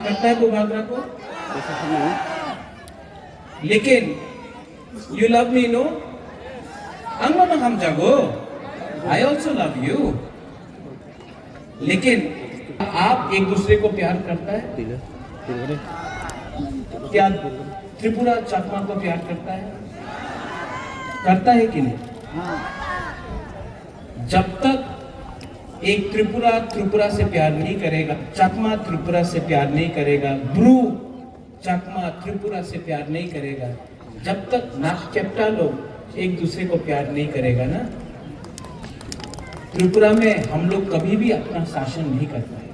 करता है बुबागरा को, लेकिन यू लव मी नो, अंगना हम जागो, आई ऑल्सो लव यू। लेकिन आप एक दूसरे को प्यार करता है क्या? त्रिपुरा चकमा को प्यार करता है कि नहीं? जब तक एक त्रिपुरा से प्यार नहीं करेगा, चकमा त्रिपुरा से प्यार नहीं करेगा, ब्रू चकमा त्रिपुरा से प्यार नहीं करेगा, जब तक नागचेप्टा लोग एक दूसरे को प्यार नहीं करेगा ना, त्रिपुरा में हम लोग कभी भी अपना शासन नहीं कर पाएंगे।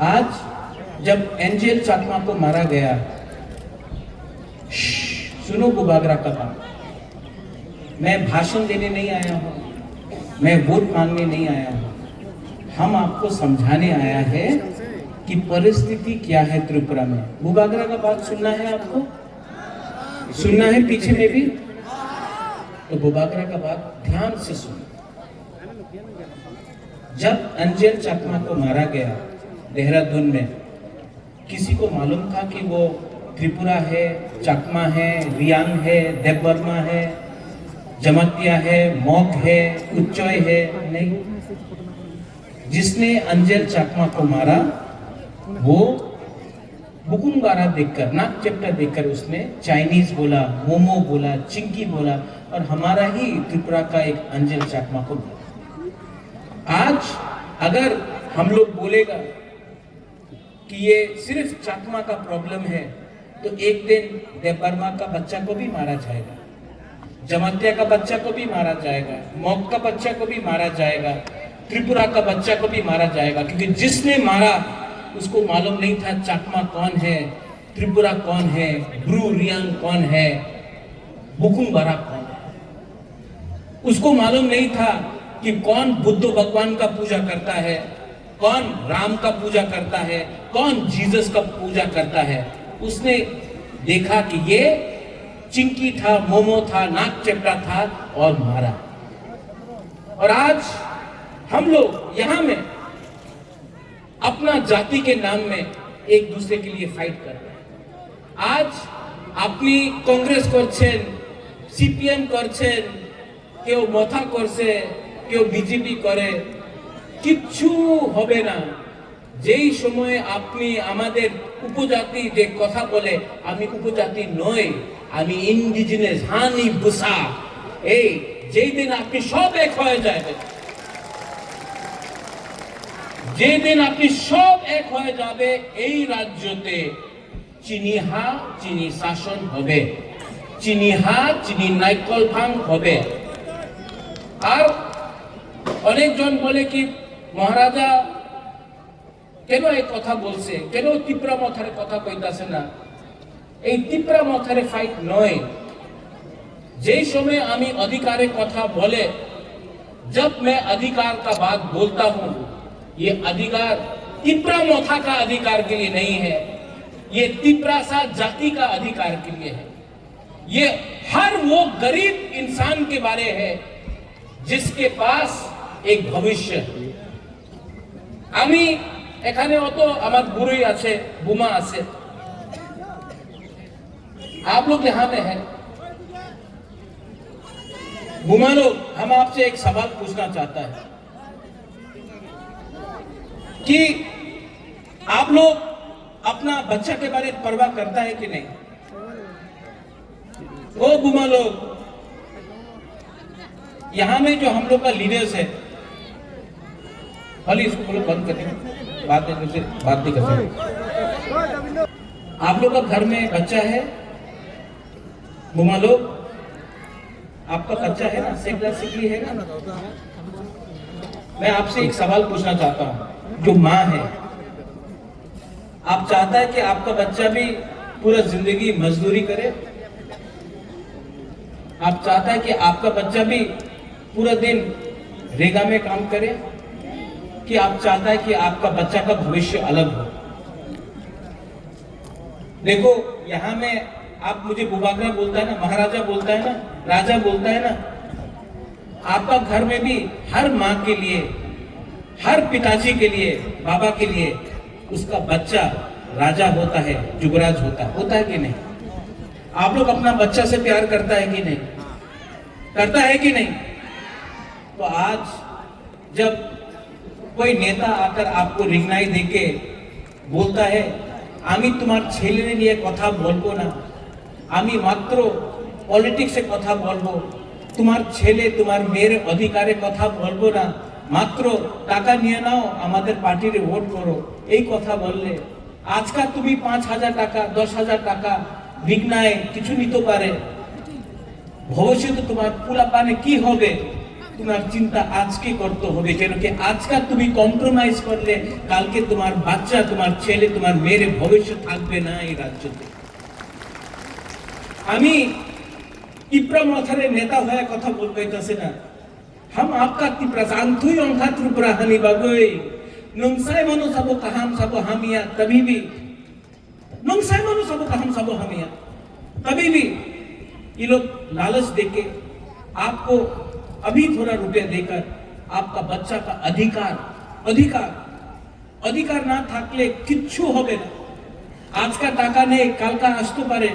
आज जब एंजेल चकमा को मारा गया, सुनो बुबागरा का बात, मैं भाषण देने नहीं आया हूं, मैं वोट मांगने नहीं आया हूं, हम आपको समझाने आया है कि परिस्थिति क्या है त्रिपुरा में। बुबागरा का बात सुनना है, आपको सुनना है पीछे में भी, तो बुबागरा का बात ध्यान से सुनो। जब एंजेल चकमा को मारा गया देहरादून में, किसी को मालूम था कि वो त्रिपुरा है, चकमा है, रियांग है, देवबर्मा है, जमातिया है, मॉक है, उच्चोय है? नहीं। जिसने एंजेल चकमा को मारा वो बुकुंगारा देखकर, नागचेप्टा देखकर उसने चाइनीज बोला, मोमो बोला, चिंकी बोला, और हमारा ही त्रिपुरा का एक एंजेल चकमा को बोला। आज अगर हम लोग बोलेगा कि ये सिर्फ चकमा का प्रॉब्लम है, तो एक दिन देवबर्मा का बच्चा को भी मारा जाएगा, जमातिया का बच्चा को भी मारा जाएगा, मॉक का बच्चा को भी मारा जाएगा, त्रिपुरा का बच्चा को भी मारा जाएगा, क्योंकि जिसने मारा उसको मालूम नहीं था चकमा कौन है, त्रिपुरा कौन है, ब्रू रियांग कौन है, बुकुंगारा कौन है। उसको मालूम नहीं था कि कौन बुद्ध भगवान का पूजा करता है, कौन राम का पूजा करता है, कौन जीसस का पूजा करता है। उसने देखा कि ये चिंकी था, मोमो था, नागचेप्टा था और मारा। और आज हम लोग यहां में अपना जाति के नाम में एक दूसरे के लिए फाइट कर रहे हैं। आज अपनी कांग्रेस করছেন, সিপিএম করছেন, কেউ মাথা করছে, কেউ বিজেপি করে, কিচ্ছু হবে না। যেই সময়ে আপনি আমাদের উপজাতি যে কথা বলে, আমি উপজাতি নই, আমি ইন্ডিজিনাস হানি বুসা, এই যেই দিন আপনি সব এক হয়ে যাবেন, যেই দিন আপনি সব এক হয়ে যাবে, এই রাজ্যতে চিনিহা চিনি শাসন হবে, চিনিহা চিনি নাইকল ভাঙ হবে। আর অনেকজন বলে কি মহারাজা কেন এই কথা বলছে, কেন ত্রিপুরা মথারে কথা কইতাছে না? এই ত্রিপুরা মথারে ফাইট নয়। যেই সময় আমি अधिकारे কথা बोले, जब मैं अधिकार का बात बोलता हूं, ये अधिकार त्रिपुरा मोथा का अधिकार के लिए नहीं है, ये त्रिपुरा सा जाति का अधिकार के लिए है। ये हर वो गरीब इंसान के बारे है जिसके पास एक भविष्य। আমি এখানে অত আমার বুড়ি আছে, বুমা আছে, आप लोग यहाँ में हैं। बुमा लोग, हम आपसे एक सवाल पूछना चाहता है कि आप लोग अपना बच्चा के बारे में परवाह करता है कि नहीं? वो बुमा लोग, यहां में जो हम लोग का लीडर्स है, खाली इसको बोलो बंद कर देंगे, बात नहीं कर सकते। आप लोग का घर में बच्चा है, बुमा लोग, आपका बच्चा है ना, सिकली है ना? मैं आपसे एक सवाल पूछना चाहता हूं, जो माँ है, आप चाहता है कि आपका बच्चा भी पूरा जिंदगी मजदूरी करे? आप चाहता है कि आपका बच्चा भी पूरा दिन रेगा में काम करे? कि आप चाहता है कि आपका बच्चा का भविष्य अलग हो? देखो, यहां में आप मुझे बुबागरा बोलता है ना, महाराजा बोलता है ना, राजा बोलता है ना, आपका घर में भी हर माँ के लिए, हर पिताजी के लिए, बाबा के लिए उसका बच्चा राजा होता है, युवराज होता है कि नहीं? आप लोग अपना बच्चा से प्यार करता है कि नहीं? करता है कि नहीं? तो आज जब कोई नेता आकर आपको रिंगनाई देके बोलता है आमी तुम्हार छेले निये कथा बोलबो ना, आमी मात्र पलिटिक्से कथा बोलबो, तुम्हार छेले तुम्हार मेरे अधिकारे कथा बोलबो ना, मात्र टाका निये नाओ आमादेर पार्टीरे भोट करो, এই কথা বললে আজকাল তুমি 5,000 টাকা 10,000 টাকা বিঘ্নায় কিছু নিতে পারে, ভবিষ্যতে তোমার পোলাপানে কি হবে তোমার চিন্তা আজকে করতে হবে, কেন কি আজকে তুমি কম্প্রোমাইজ করলে কালকে তোমার বাচ্চা তোমার ছেলে তোমার মেয়ের ভবিষ্যৎ থাকবে না এই রাজ্যতে। আমি ত্রিপুরা মথারে নেতা হয়ে কথা বলতেছি না, हम आपका ত্রিপুরা আন্থুই অংখা ত্রিপুরা হানি বাগই नंसाय मनो सबो कहाम सबो हमिया तभी भी नंसाय मनो सबो कहाम सबो हमिया तभी भी ये लोग लालच देके आपको अभी थोड़ा रुपया देकर आपका बच्चा का अधिकार अधिकार अधिकार ना থাকলে কিচ্ছু হবে না। আজকা টাকা নেই কালকা আসতে পারে,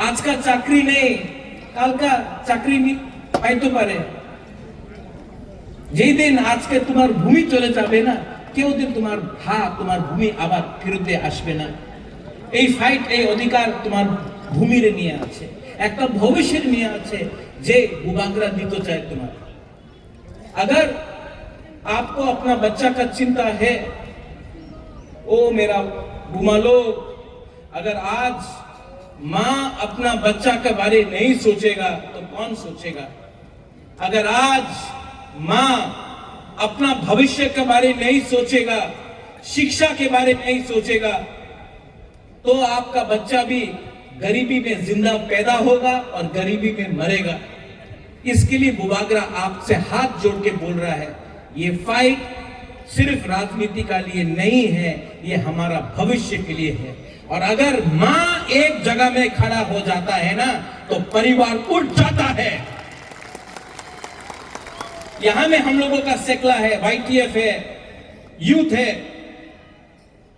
আজকা চাকরি নেই কালকা চাকরি পাইতে পারে, যেই দিন আজকে তোমার ভূমি চলে যাবে না কেউ দিন তোমার তোমার ভূমি আবার ফিরতে আসবে না। এই ফাইট এই অধিকার তোমার ভূমির নিয়ে আছে, একটা ভবিষ্যৎ নিয়ে আছে যে বুবাগরা দিতে চায় তোমার। अगर आपको अपना बच्चा का चिंता है, ओ मेरा बुमालो, अगर आज माँ अपना बच्चा के बारे नहीं सोचेगा तो कौन सोचेगा? अगर आज माँ अपना भविष्य के बारे नहीं सोचेगा, शिक्षा के बारे नहीं सोचेगा, तो आपका बच्चा भी गरीबी में जिंदा पैदा होगा और गरीबी में मरेगा। इसके लिए बुबागरा आपसे हाथ जोड़ के बोल रहा है, ये फाइट सिर्फ राजनीति का लिए नहीं है, ये हमारा भविष्य के लिए है। और अगर माँ एक जगह में खड़ा हो जाता है ना तो परिवार उठ जाता है। यहां में हम लोगों का सेकला है, YTF है, यूथ है।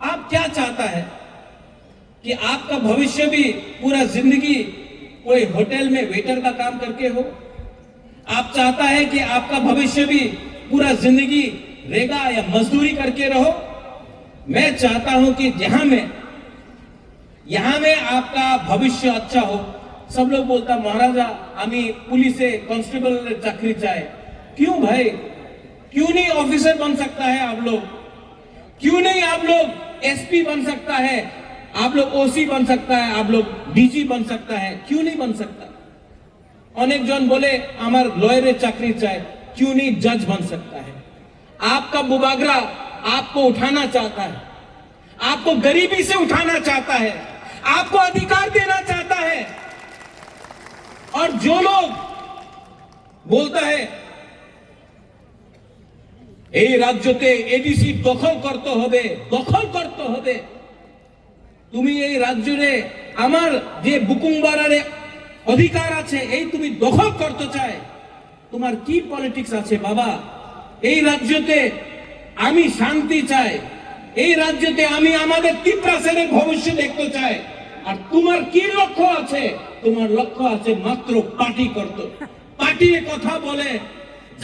आप क्या चाहता है कि आपका भविष्य भी पूरा जिंदगी कोई होटल में वेटर का काम करके हो? आप चाहता है कि आपका भविष्य भी पूरा जिंदगी रेगा या मजदूरी करके रहो? मैं चाहता हूं कि यहां में आपका भविष्य अच्छा हो। सब लोग बोलता महाराजा आमी पुलिस कांस्टेबल चाकरी चाहे, क्यों भाई? क्यों नहीं ऑफिसर बन सकता है आप लोग? क्यों नहीं आप लोग एसपी बन सकता है, आप लोग ओसी बन सकता है, आप लोग डीजी बन सकता है, क्यों नहीं बन सकता? अनेक जन बोले हमार लॉयर चाकरी चाहे, क्यों नहीं जज बन सकता है? आपका बुबागरा आपको उठाना चाहता है, आपको गरीबी से उठाना चाहता है, आपको अधिकार देना चाहता है। और जो लोग बोलता है এই রাজ্যতে এডিসি দখল করতে হবে, তুমি এই রাজ্যে আমার যে বুকুংবারারে অধিকার আছে এই তুমি দখল করতে চায়, তোমার কি পলিটিক্স আছে বাবা? এই রাজ্যতে আমি শান্তি চাই, এই রাজ্যতে আমি আমাদের ত্রিপুরা ছেলে ভবিষ্যৎ দেখতে চাই। আর তোমার কি লক্ষ্য আছে? তোমার লক্ষ্য আছে মাত্র পার্টি করতে, পার্টির কথা বলে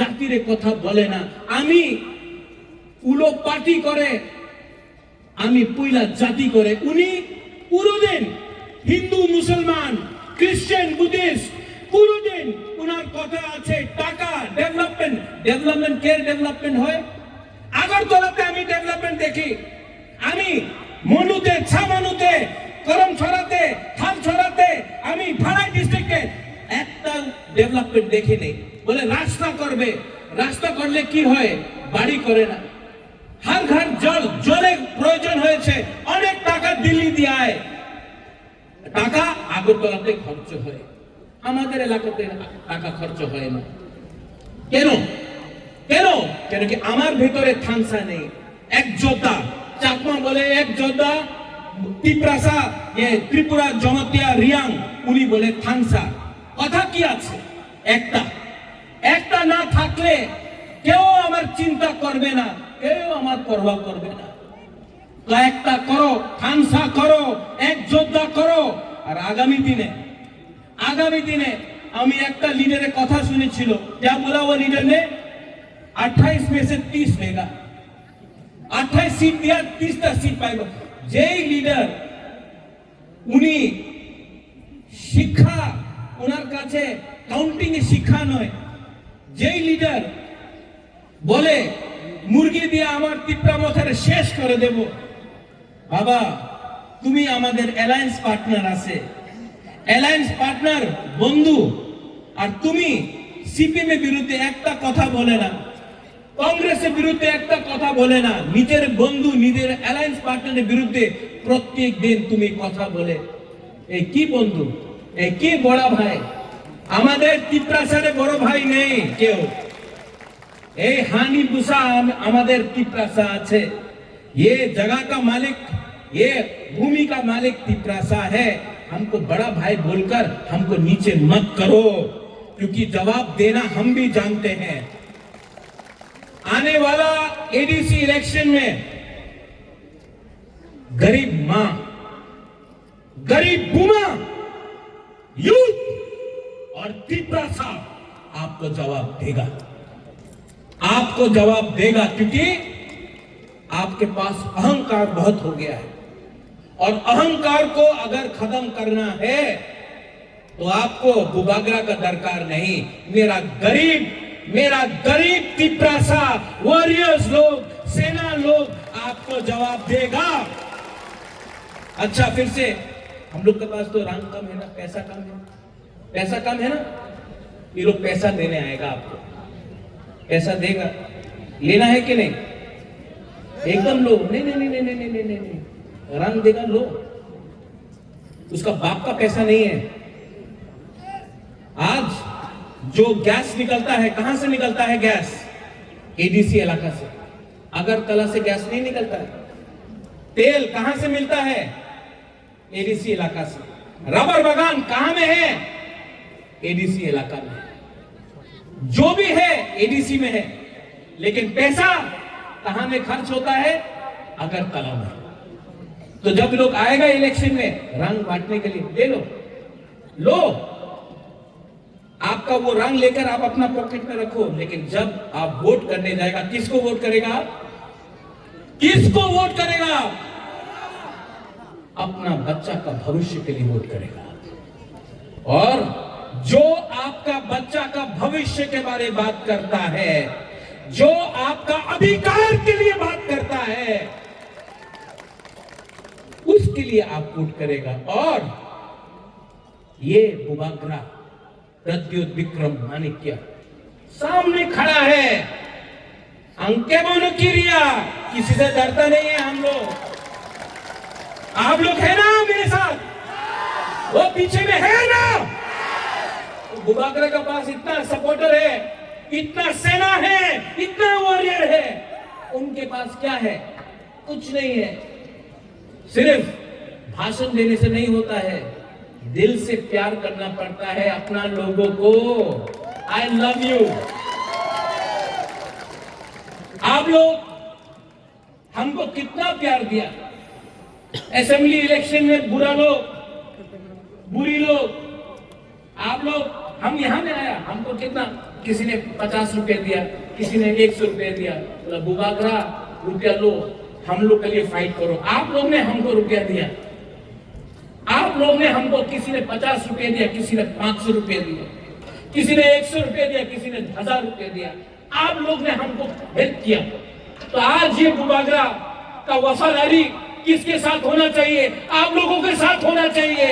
জাতির কথা বলে না। আমি উলো পার্টি করে, আমি পয়লা জাতি করে। উনি পুরোদিন হিন্দু মুসলমান খ্রিস্টান বুদ্ধিস্ট পুরোদিন উনার কথা আছে টাকা ডেভেলপমেন্ট কে ডেভেলপমেন্ট হয়? আগরতলাতে আমি ডেভেলপমেন্ট দেখি, আমি মনুতে ছামানুতে করমছড়াতে থানছড়াতে আমি ভাড়াই ডিস্ট্রিক্টে একটা ডেভেলপমেন্ট দেখি নেই। বলে রাস্তা করবে, রাস্তা করলে কি হয়? বাড়ি করে না। हर घर জলের প্রয়োজন হয়েছে, অনেক টাকা দিল্লি দিয়ে টাকা আগরতলাতে খরচ হয়, আমাদের এলাকাতে টাকা খরচ হয় না। কেন? কেন কি আমার ভিতরে থানসা নেই। এক যোদ্ধা চাকমা বলে এক যোদ্ধা, ত্রিপুরা জনতিয়া রিয়াং উনি বলে থানসা। কথা কি আছে? একটা না থাকলে কেউ আমার চিন্তা করবে না, কেউ আমার পরোয়া করবে না। একটা করো, খানসা করো, এক যোদ্ধা করো। আর আগামী দিনে আমি একটা লিডারের কথা শুনেছিল, क्या बोला वो लीडर ने, 28 में से 30 लेगा, 28 सीट दिया, 30টা सीट পাইব। যেই লিডার উনি শিক্ষা, ওনার কাছে কাউন্টিং এ শিক্ষা নয়, যেই লিডার বলে মুরগি দিয়ে আমার তিপ্রামথারে শেষ করে দেব, বাবা তুমি আমাদের অ্যালায়েন্স পার্টনার আছে, অ্যালায়েন্স পার্টনার বন্ধু, আর তুমি সিপিএম এর বিরুদ্ধে একটা কথা বলে না, কংগ্রেসের বিরুদ্ধে একটা কথা বলে না, নিজের বন্ধু নিজের অ্যালায়েন্স পার্টনারের বিরুদ্ধে প্রত্যেক দিন তুমি কথা বলে। এই কি বন্ধু, এই কি বড় ভাই? আমাদের তিপ্রাসারে বড় ভাই নেই কেউ। এই हानि बुसा আমাদের तिपरासा আছে। ये जगह का मालिक, ये भूमि का मालिक तिपरासा है। हमको बड़ा भाई बोलकर हमको नीचे मत करो, क्योंकि जवाब देना हम भी जानते हैं। आने वाला एडीसी इलेक्शन में गरीब मां, गरीब बुमा, यूथ और तिपरासा आपको जवाब देगा, आपको जवाब देगा, क्योंकि आपके पास अहंकार बहुत हो गया है। और अहंकार को अगर खत्म करना है तो आपको बुबागरा का दरकार नहीं। मेरा गरीब तिपरासा वॉरियर्स लोग, सेना लोग आपको जवाब देगा। अच्छा, फिर से हम लोग के पास तो रंग कम है ना, पैसा कम है, पैसा कम है ना, ये लोग पैसा देने आएगा, आपको पैसा देगा, लेना है कि नहीं? एकदम लो, नहीं नहीं नहीं नहीं नहीं नहीं नहीं, रंग देगा लो, उसका बाप का पैसा नहीं है। आज जो गैस निकलता है, कहां से निकलता है गैस? एडीसी इलाका से। अगरतला से गैस नहीं निकलता है। तेल कहां से मिलता है? एडीसी इलाका से। रबर बागान कहां में है? एडीसी इलाका में। जो भी है एडीसी में है, लेकिन पैसा कहां में खर्च होता है? अगरतला में। तो जब लोग आएगा इलेक्शन में रंग बांटने के लिए, ले लो, आपका वो रंग लेकर आप अपना पॉकेट में रखो, लेकिन जब आप वोट करने जाएगा, किसको वोट करेगा? किसको वोट करेगा? अपना बच्चा का भविष्य के लिए वोट करेगा। और जो आपका बच्चा का भविष्य के बारे में बात करता है, जो आपका अधिकार के लिए बात करता है, उसके लिए आप वोट करेगा। और ये बुबागरा प्रद्युत विक्रम माणिक्य सामने खड़ा है, अंके बोलो किरिया, किसी से डरता नहीं है हम लोग। आप लोग है ना मेरे साथ? वो पीछे में है ना? बुबागरा के पास इतना सपोर्टर है, इतना सेना है, इतना वॉरियर है, उनके पास क्या है? कुछ नहीं है। सिर्फ भाषण देने से नहीं होता है, दिल से प्यार करना पड़ता है अपना लोगों को। I love you. आप लोग हमको कितना प्यार दिया। असेंबली इलेक्शन में बुरा लोग, बुरी लोग, आप लोग, हम यहां में आया, हमको कितना, किसी ने 50 रुपए दिया, किसी ने 100 रुपए दिया, बोला बुबागरा रुपया लो, हम लोग के लिए फाइट करो। आप लोग ने हमको रुपया दिया, आप लोग ने हमको, किसी ने 50 रुपए दिया, किसी ने 500 रुपए दिया, किसी ने 100 रुपए दिया, किसी ने 1000 रुपए दिया। आप लोग ने हमको हेल्प किया। तो आज ये बुबागरा का वफादारी किसके साथ होना चाहिए? आप लोगों के साथ होना चाहिए।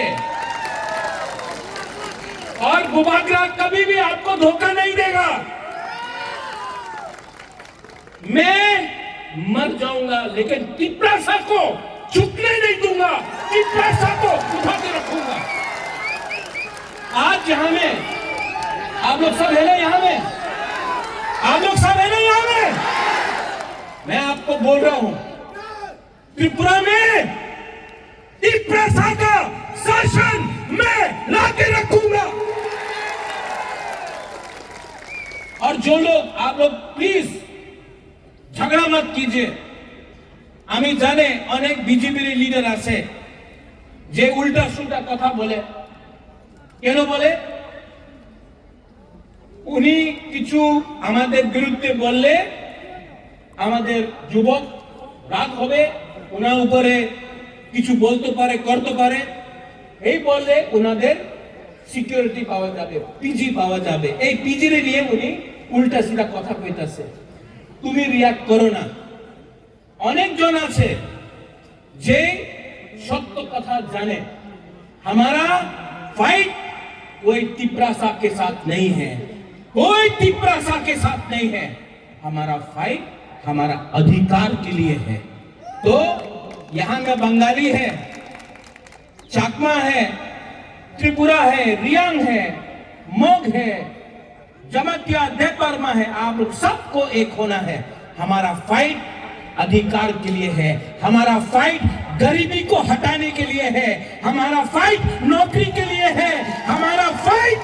और बुबागरा कभी भी आपको धोखा नहीं देगा। मैं मर जाऊंगा, लेकिन तिपरासा को झुकने नहीं दूंगा, तिपरासा को उठा के रखूंगा। आज यहां में आप लोग सब है ना, यहां में आप लोग सब है ना, यहां में मैं आपको बोल रहा हूं, त्रिपुरा में तिपरासा का शासन मैं लाके रखूंगा। और जो लोग, आप लोग प्लीज झगड़ा मत कीजिए। আমি জানে অনেক বিজেপির লিডার আছে যে উল্টা সুল্টা কথা বলে। কেন বলে? উনি কিছু আমাদের বিরুদ্ধে বললে আমাদের যুবক রাগ হবে, ওনার উপরে কিছু বলতে পারে, করতে পারে, এই বললে ওনাদের সিকিউরিটি পাওয়া যাবে, পিজি পাওয়া যাবে। এই পিজিরে নিয়ে উনি উল্টা সিধা কথা কইতাছে। তুমি রিয়াক্ট করো না। অনেকজন আছে যে সত্য কথা জানে। हमारा फाइट कोई तिपरासा के साथ नहीं है, कोई तिपरासा के साथ नहीं है। हमारा फाइट हमारा अधिकार के लिए है। तो यहां में बंगाली है, चाकमा है, त्रिपुरा है, रियांग है, मोग है, जमातिया देवबर्मा है। आप लोग सबको एक होना है। हमारा फाइट अधिकार के लिए है, हमारा फाइट गरीबी को हटाने के लिए है, हमारा फाइट नौकरी के लिए है, हमारा फाइट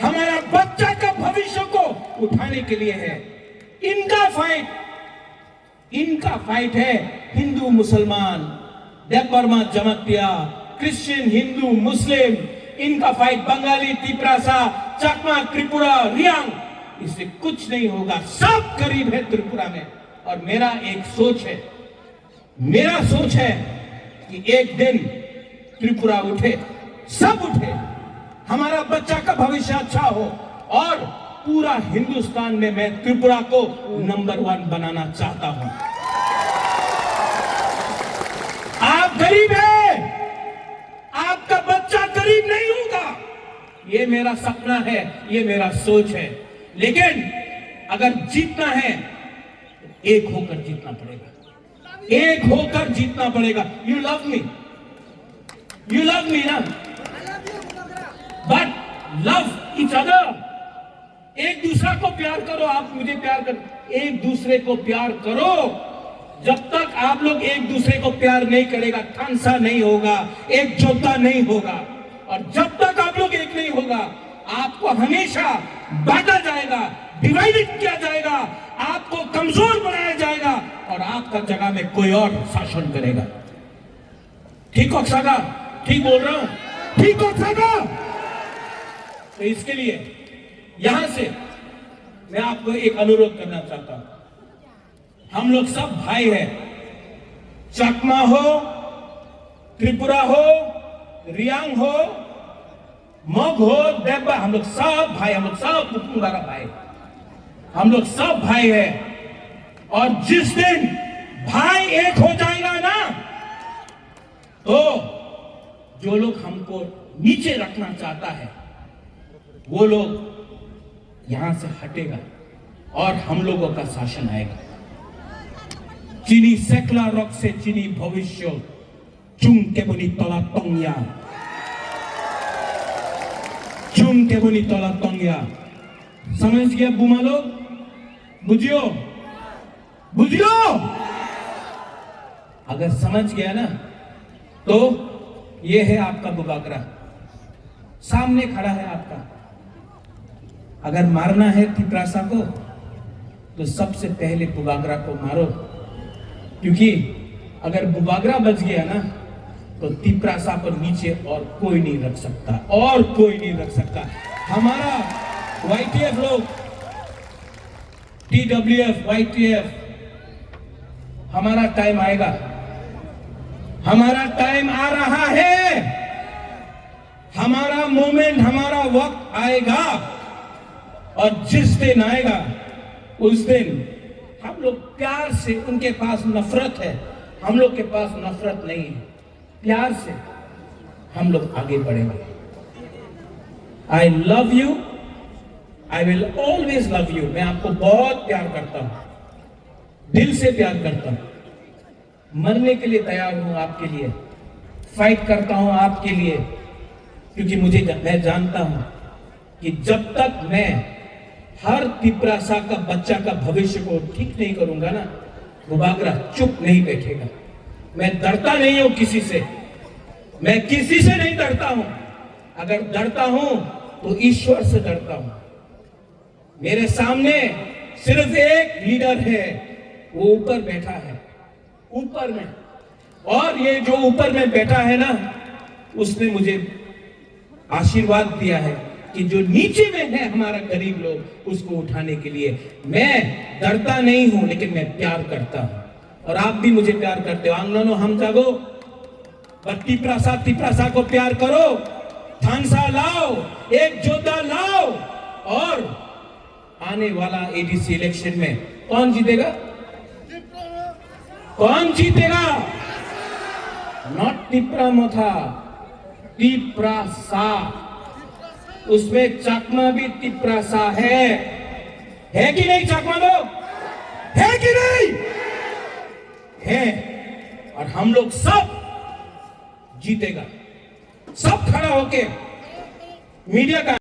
हमारा बच्चा का भविष्य को उठाने के लिए है। इनका फाइट है हिंदू मुसलमान, देवबर्मा जमातिया, क्रिश्चियन, हिंदू, मुस्लिम, इनका फाइट बंगाली, तिपरासा, चकमा, त्रिपुरा, रियांग, इससे कुछ नहीं होगा। सब गरीब है त्रिपुरा में। और मेरा एक सोच है कि एक दिन त्रिपुरा उठे, सब उठे, हमारा बच्चा का भविष्य अच्छा हो, और पूरा हिंदुस्तान में मैं त्रिपुरा को नंबर 1 बनाना चाहता हूं। आप गरीब हैं, आपका बच्चा गरीब नहीं होगा, ये मेरा सपना है, ये मेरा सोच है। लेकिन अगर जीतना है एक होकर जीतना पड़ेगा, एक होकर जीतना पड़ेगा। यू लव मी ना, बट लव ईच अदर। एक दूसरा को प्यार करो, आप मुझे प्यार करो, एक दूसरे को प्यार करो। जब तक आप लोग एक दूसरे को प्यार नहीं करेगा, खानसा नहीं होगा, एकजुटता नहीं होगा। और जब तक आप लोग एक नहीं होगा, आपको हमेशा बांटा जाएगा, डिवाइडेड किया जाएगा, आपको कमजोर बनाया जाएगा, और आपका जगह में कोई और शासन करेगा। ठीक हो सागा? ठीक बोल रहा हूं? ठीक हो सागा? तो इसके लिए यहां से मैं आपको एक अनुरोध करना चाहता हूं। हम लोग सब भाई हैं, चकमा हो, त्रिपुरा हो, रियांग हो, मोग हो, देवबा, हम लोग सब भाई, हम लोग सब बुकुंगारा भाई, हम लोग सब भाई हैं। और जिस दिन भाई एक हो जाएगा ना, तो जो लोग हमको नीचे रखना चाहता है वो लोग यहां से हटेगा और हम लोगों का शासन आएगा। चीनी सेकला रॉक से चीनी भविष्य चुंग के बनी तला तोंगिया, चुंग के बनी तला तोंगिया। समझ गया बुमा लोग? बुझियो बुझियो। अगर समझ गया ना, तो ये है आपका बुबागरा, सामने खड़ा है आपका। अगर मारना है तिपरासा को, तो सबसे पहले बुबागरा को मारो, क्योंकि अगर बुबागरा बच गया ना, तो तिपरासा पर नीचे और कोई नहीं रख सकता, और कोई नहीं रख सकता। हमारा YTF लोग, TWF, YTF, हमारा टाइम आएगा, हमारा टाइम आ रहा है, हमारा मोमेंट, हमारा वक्त आएगा। और जिस दिन आएगा उस दिन हम लोग प्यार से, उनके पास नफरत है, हम लोग के पास नफरत नहीं है, प्यार से हम लोग आगे बढ़ेंगे। I love you, I will always love you. मैं आपको बहुत प्यार करता हूं, दिल से प्यार करता हूं, मरने के लिए तैयार हूं आपके लिए, फाइट करता हूं आपके लिए, क्योंकि मैं जानता हूं कि जब तक मैं हर तिपरासा का बच्चा का भविष्य को ठीक नहीं करूंगा ना, बुबागरा चुप नहीं बैठेगा। मैं डरता नहीं हूं किसी से, मैं किसी से नहीं डरता हूं। अगर डरता हूं तो ईश्वर से डरता हूं। मेरे सामने सिर्फ एक लीडर है, वो ऊपर बैठा है, ऊपर में। और ये जो ऊपर में बैठा है ना, उसने मुझे आशीर्वाद दिया है कि जो नीचे में है हमारा गरीब लोग, उसको उठाने के लिए। मैं डरता नहीं हूं, लेकिन मैं प्यार करता हूं, और आप भी मुझे प्यार करते हो। आंगनो हम जागो, बत्ती प्रासा को प्यार करो, थानसा लाओ, एक जोधा लाओ। और आने वाला एडीसी इलेक्शन में कौन जीतेगा? कौन जीतेगा? नॉट तिप्रा मोथा, तिप्रा सा। उसमें चकमा भी तिप्रा सा है कि नहीं? चकमा लोग है कि नहीं? है। और हम लोग सब जीतेगा, सब खड़ा होके मीडिया का